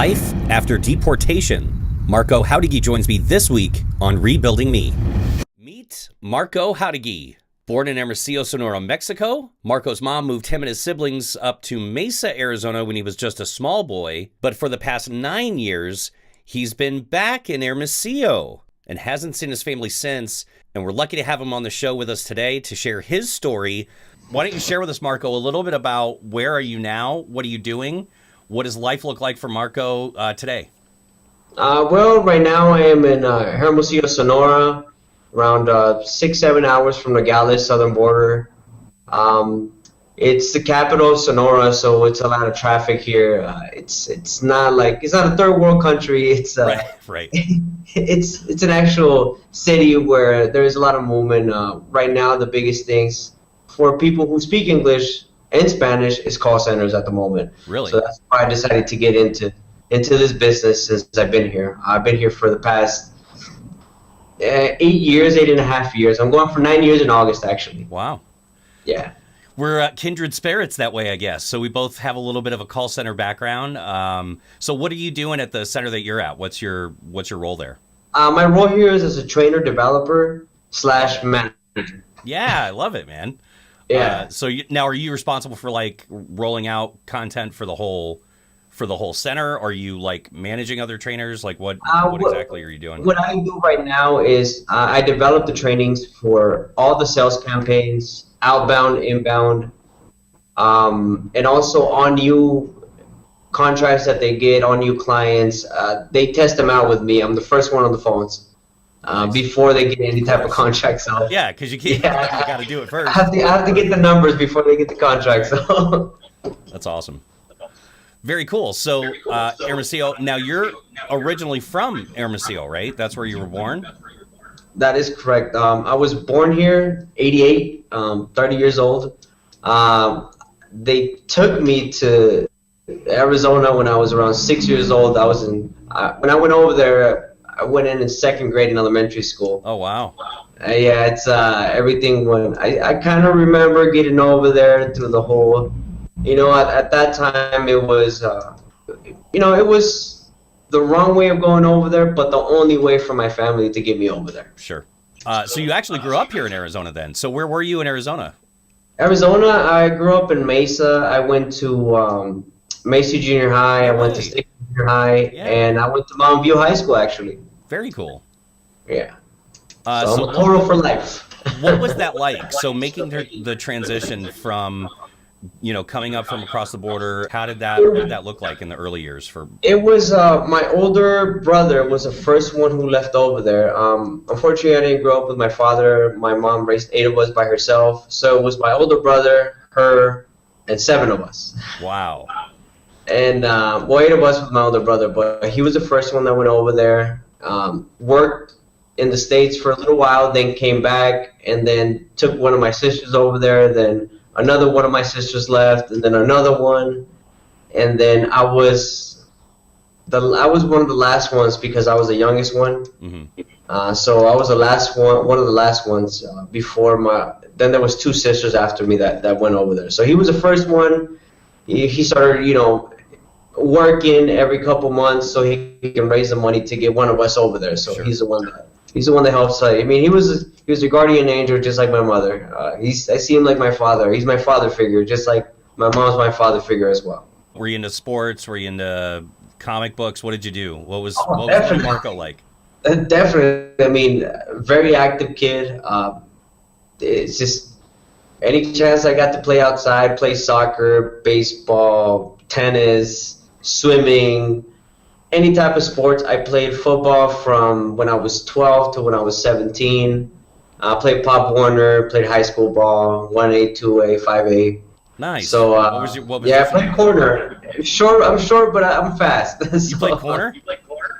Life after deportation. Marco Jauregui joins me this week on Rebuilding Me. Meet Marco Jauregui. Born in Hermosillo, Sonora, Mexico, Marco's mom moved him and his siblings up to Mesa, Arizona when he was just a small boy. But for the past 9 years, he's been back in Hermosillo and hasn't seen his family since. And we're lucky to have him on the show with us today to share his story. Why don't you share with us, Marco, a little bit about where are you now? What are you doing? What does life look like for Marco today? Well, right now I am in Hermosillo, Sonora, around 6-7 hours from the Nogales southern border. It's the capital of Sonora, so it's a lot of traffic here. It's not a third world country. It's right. It's an actual city where there's a lot of movement. Right now, the biggest things for people who speak English and Spanish is call centers at the moment. Really? So that's why I decided to get into this business since I've been here. I've been here for the past 8.5 years. I'm going for 9 years in August, actually. Wow. Yeah. We're kindred spirits that way, I guess. So we both have a little bit of a call center background. So what are you doing at the center that you're at? What's your role there? My role here is as a trainer, developer / manager. Yeah, I love it, man. Yeah. Now, are you responsible for like rolling out content for the whole center? Are you like managing other trainers? Like what exactly are you doing? What I do right now is I develop the trainings for all the sales campaigns, outbound, inbound, and also on new contracts that they get, on new clients. They test them out with me. I'm the first one on the phones. Before they get any type of contract. So yeah, because you got to do it first. I have to get the numbers before they get the contract. So that's awesome. Very cool. So Hermosillo. Now you're originally from Hermosillo, right? That's where you were born. That is correct. I was born here, 88, 30 years old. They took me to Arizona when I was around 6 years old. When I went over there. I went in second grade in elementary school. Oh, wow. Yeah, it's everything when I kind of remember getting over there through the whole, at that time it was, it was the wrong way of going over there, but the only way for my family to get me over there. Sure. So you actually grew up here in Arizona then. So where were you in Arizona? Arizona, I grew up in Mesa. I went to Mesa Junior High. I went to State Junior High, and I went to Mountain View High School, actually. Very cool. Yeah. So I'm a total for life. What was that like? So making the transition from, coming up from across the border, what did that look like in the early years? It was my older brother was the first one who left over there. Unfortunately, I didn't grow up with my father. My mom raised 8 of us by herself. So it was my older brother, her, and 7 of us. Wow. And 8 of us with my older brother, but he was the first one that went over there. Worked in the States for a little while, then came back, and then took one of my sisters over there. Then another one of my sisters left, and then another one, and then I was one of the last ones because I was the youngest one. Mm-hmm. So I was the last one of the last ones before Then there was 2 sisters after me that went over there. So he was the first one. He started, working every couple months so he can raise the money to get one of us over there. So sure. He's the one that helps. I mean, he was a guardian angel, just like my mother. I see him like my father. He's my father figure, just like my mom's my father figure as well. Were you into sports? Were you into comic books? What did you do? What was Marco like? Definitely. I mean, very active kid. It's just any chance I got to play outside, play soccer, baseball, tennis, swimming, any type of sports. I played football from when I was 12 to when I was 17. I played Pop Warner, played high school ball, 1A, 2A, 5A. Nice. So I played corner. I'm short, but I'm fast. You played corner?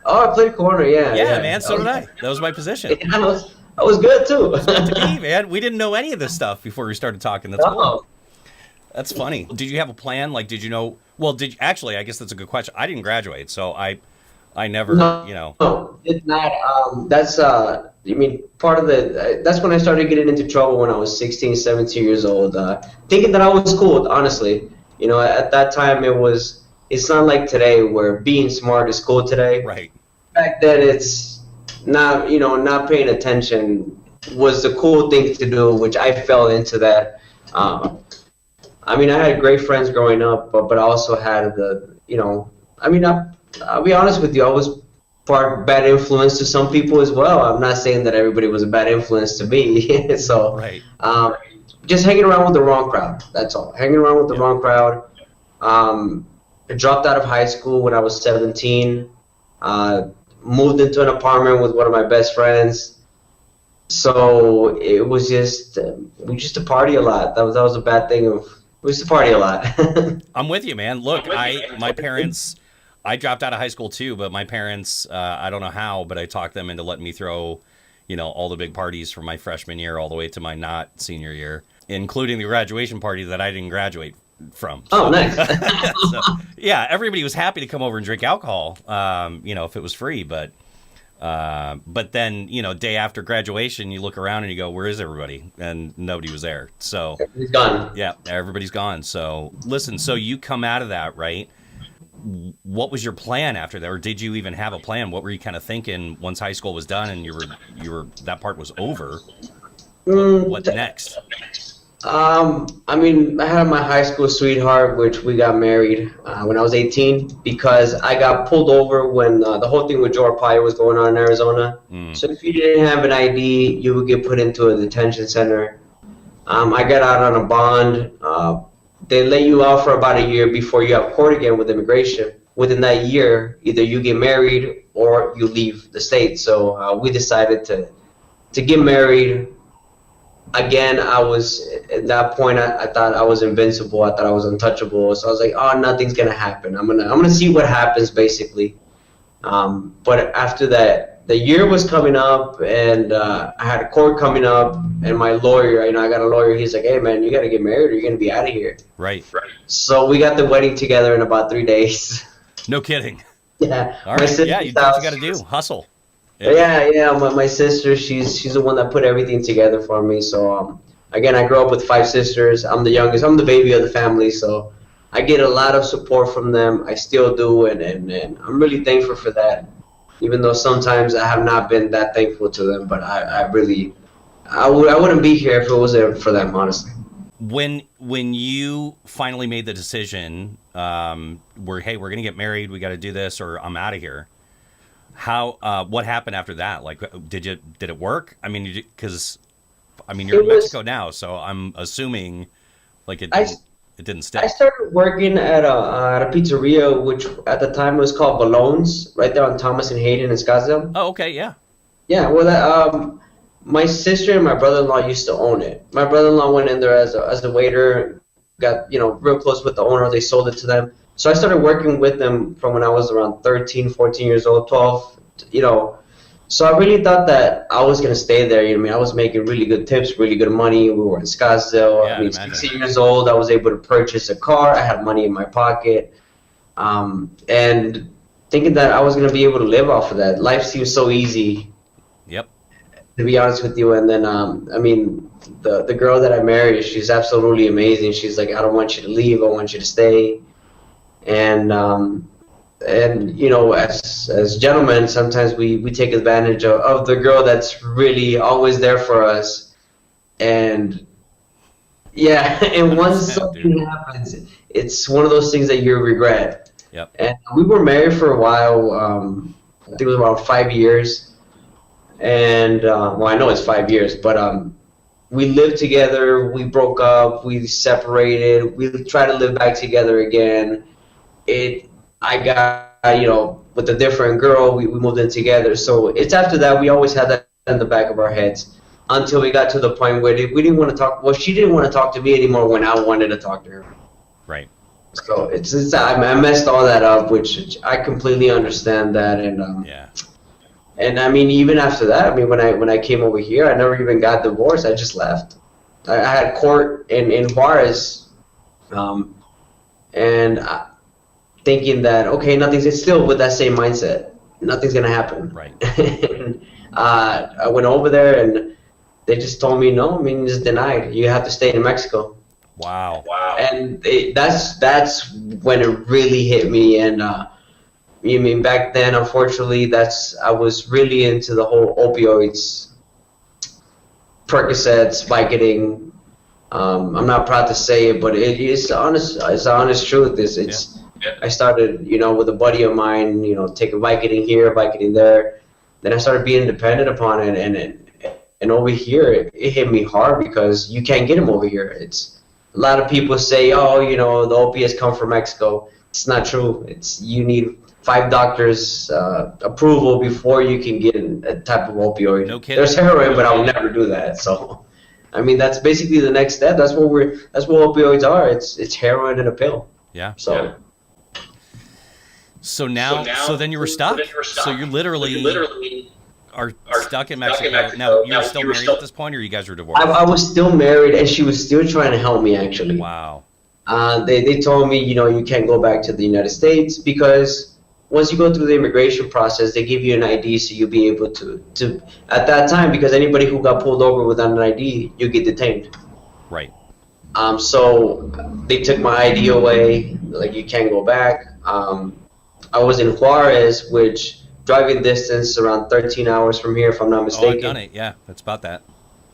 Oh, I played corner. Yeah, man. So did I. That was my position. Yeah, I was good too. It was good to be, man. We didn't know any of this stuff before we started talking. That's cool. That's funny. Did you have a plan? Like, did you know? Well, I guess that's a good question. I didn't graduate, so I never, No, it's not. That's part of that's when I started getting into trouble when I was 16, 17 years old. Thinking that I was cool, honestly. At that time it was it's not like today where being smart is cool today. Right. Back then, it's not, not paying attention was the cool thing to do, which I fell into that. I mean, I had great friends growing up, but I also had I'll be honest with you, I was part bad influence to some people as well. I'm not saying that everybody was a bad influence to me. So, Right. Just hanging around with the wrong crowd. That's all. Hanging around with the wrong crowd. I dropped out of high school when I was 17. Moved into an apartment with one of my best friends. So it was just we used to party a lot. That was a bad thing. We used to party a lot. I'm with you, man. Look, my parents, I dropped out of high school too, but my parents, I don't know how, but I talked them into letting me throw, all the big parties from my freshman year all the way to my not senior year, including the graduation party that I didn't graduate from. Oh, nice. So, yeah, everybody was happy to come over and drink alcohol, if it was free, but then, day after graduation, you look around and you go, where is everybody? And nobody was there. So He's gone. yeah, everybody's gone. So listen, so you come out of that, right? What was your plan after that? Or did you even have a plan? What were you kind of thinking once high school was done and you were that part was over? What next? I mean, I had my high school sweetheart, which we got married when I was 18 because I got pulled over when the whole thing with Jauregui was going on in Arizona. So if you didn't have an ID, you would get put into a detention center. I got out on a bond. They let you out for about a year before you have court again with immigration. Within that year, either you get married or you leave the state. So we decided to get married. Again, I was at that point. I thought I was invincible. I thought I was untouchable. So I was like, "Oh, nothing's gonna happen. I'm gonna see what happens, basically." But after that, the year was coming up, and I had a court coming up, and my lawyer, I got a lawyer. He's like, "Hey, man, you gotta get married, or you're gonna be out of here." Right. So we got the wedding together in about 3 days. No kidding. Yeah. All right. Yeah, you do what you got to do. Hustle. Yeah. My sister, she's the one that put everything together for me. So again, I grew up with 5 sisters. I'm the youngest. I'm the baby of the family. So I get a lot of support from them. I still do, and I'm really thankful for that. Even though sometimes I have not been that thankful to them, but I wouldn't be here if it wasn't for them, honestly. When you finally made the decision, we're going to get married, we got to do this, or I'm out of here. What happened after that? Like, did it work? I mean, because you're in Mexico now, so I'm assuming like it didn't stick. I started working at a pizzeria, which at the time was called Ballones, right there on Thomas and Hayden in Scottsdale. Oh, okay, yeah. Yeah, well, my sister and my brother-in-law used to own it. My brother-in-law went in there as a waiter, got real close with the owner. They sold it to them. So I started working with them from when I was around 13, 14 years old, 12, So I really thought that I was going to stay there. I was making really good tips, really good money. We were in Scottsdale. Yeah, 16 years old, I was able to purchase a car. I had money in my pocket. And thinking that I was going to be able to live off of that. Life seems so easy. Yep. To be honest with you. And then, the girl that I married, she's absolutely amazing. She's like, I don't want you to leave. I want you to stay. And as gentlemen, sometimes we take advantage of the girl that's really always there for us. And yeah, and once something happens, it's one of those things that you regret. Yep. And we were married for a while. I think it was around 5 years. And I know it's 5 years, but we lived together. We broke up. We separated. We tried to live back together again. I got, with a different girl, we moved in together. So it's after that, we always had that in the back of our heads until we got to the point where we didn't want to talk. Well, she didn't want to talk to me anymore when I wanted to talk to her. Right. So I messed all that up, which I completely understand that. And yeah. And even after that, when I came over here, I never even got divorced. I just left. I had court in Juarez, thinking that, okay, it's still with that same mindset. Nothing's going to happen. Right. And, I went over there and they just told me, no, it's denied. You have to stay in Mexico. Wow. And that's when it really hit me. And you mean back then, unfortunately, I was really into the whole opioids, Percocets, Vicodin. I'm not proud to say it, but it's honest. It's the honest truth. I started, with a buddy of mine, taking Vicodin here, Vicodin there. Then I started being dependent upon it, and over here it hit me hard because you can't get them over here. It's a lot of people say, oh, the opiates come from Mexico. It's not true. You need 5 doctors' approval before you can get a type of opioid. No kidding. There's heroin, but I'll never do that. So, I mean, that's basically the next step. That's what opioids are. It's heroin in a pill. Yeah. So. So then you were stuck. So you literally are stuck in Mexico. Now you were still married at this point, or you guys were divorced? I was still married, and she was still trying to help me. Actually. Wow. They told me, you can't go back to the United States because once you go through the immigration process, they give you an ID, so you'll be able to at that time, because anybody who got pulled over without an ID, you get detained. Right. So they took my ID away. Like, you can't go back. I was in Juarez, which driving distance around 13 hours from here, if I'm not mistaken. Oh, I've done it. Yeah, that's about that.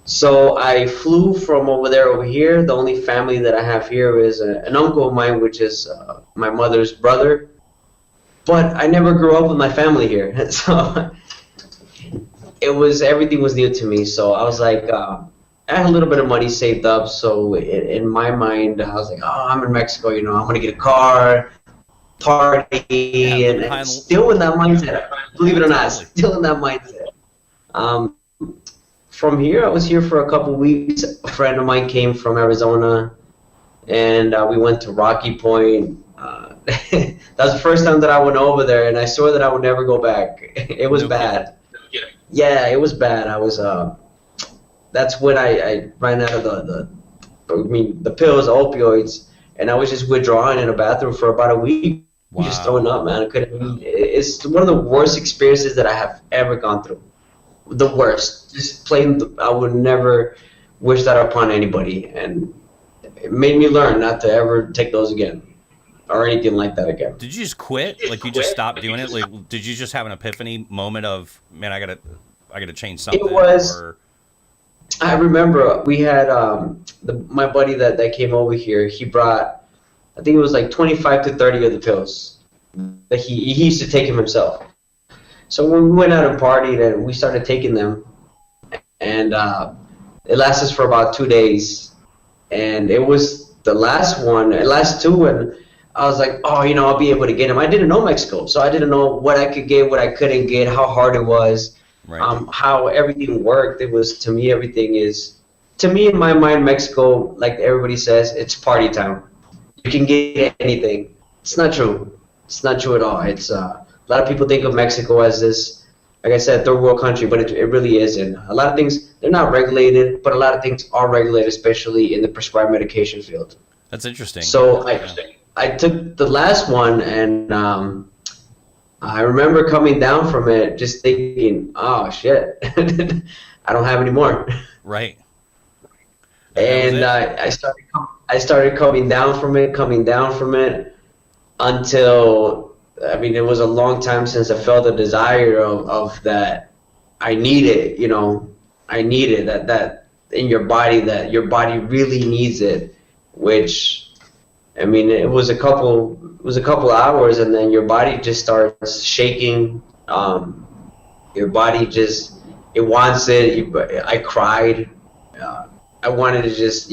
So I flew from over there over here. The only family that I have here is an uncle of mine, which is my mother's brother. But I never grew up with my family here, so everything was new to me. So I was like, I had a little bit of money saved up. So in my mind, I was like, oh, I'm in Mexico. I'm gonna get a car, party, and still in that mindset. Believe it or not, still in that mindset. From here, I was here for a couple weeks. A friend of mine came from Arizona, and we went to Rocky Point. That was the first time that I went over there, and I swore that I would never go back. It was bad. Yeah, it was bad. I was. That's when I ran out of the pills, the opioids, and I was just withdrawing in a bathroom for about a week. Wow. Just throwing up, man. It's one of the worst experiences that I have ever gone through. The worst. Just plain. I would never wish that upon anybody, and it made me learn not to ever take those again, or anything like that again. Did you just quit? Like, you just stopped doing it? Like, did you just have an epiphany moment of, man, I gotta change something? It was. I remember we had my buddy that came over here. He brought, I think it was like 25 to 30 of the pills that he used to take them himself. So when we went out and partied, and we started taking them, and it lasted for about 2 days, and it was the last two, and I was like, oh, I'll be able to get them. I didn't know Mexico, so I didn't know what I could get, what I couldn't get, how hard it was, right. How everything worked. Everything is, to me, in my mind, Mexico, like everybody says, it's party time. You can get anything. It's not true. It's not true at all. It's a lot of people think of Mexico as this, like I said, third world country, but it really isn't. A lot of things, they're not regulated, but a lot of things are regulated, especially in the prescribed medication field. That's interesting. So I took the last one, and I remember coming down from it just thinking, oh, shit, I don't have any more. Right. And I started coming down from it until, I mean, it was a long time since I felt a desire of that. I need it, I need it, that in your body, that your body really needs it, which, I mean, it was a couple hours, and then your body just starts shaking. Your body just, it wants it. I cried. I wanted to just,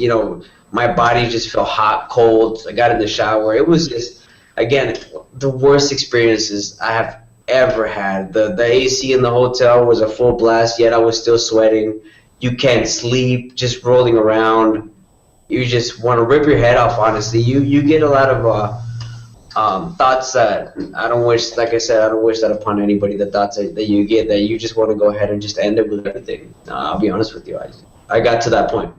my body just felt hot, cold. I got in the shower. It was just, again, the worst experiences I have ever had. The AC in the hotel was a full blast, yet I was still sweating. You can't sleep, just rolling around. You just want to rip your head off, honestly. You get a lot of thoughts that I don't wish, like I said, I don't wish that upon anybody, the thoughts that you get, that you just want to go ahead and just end it with everything. I'll be honest with you. I got to that point.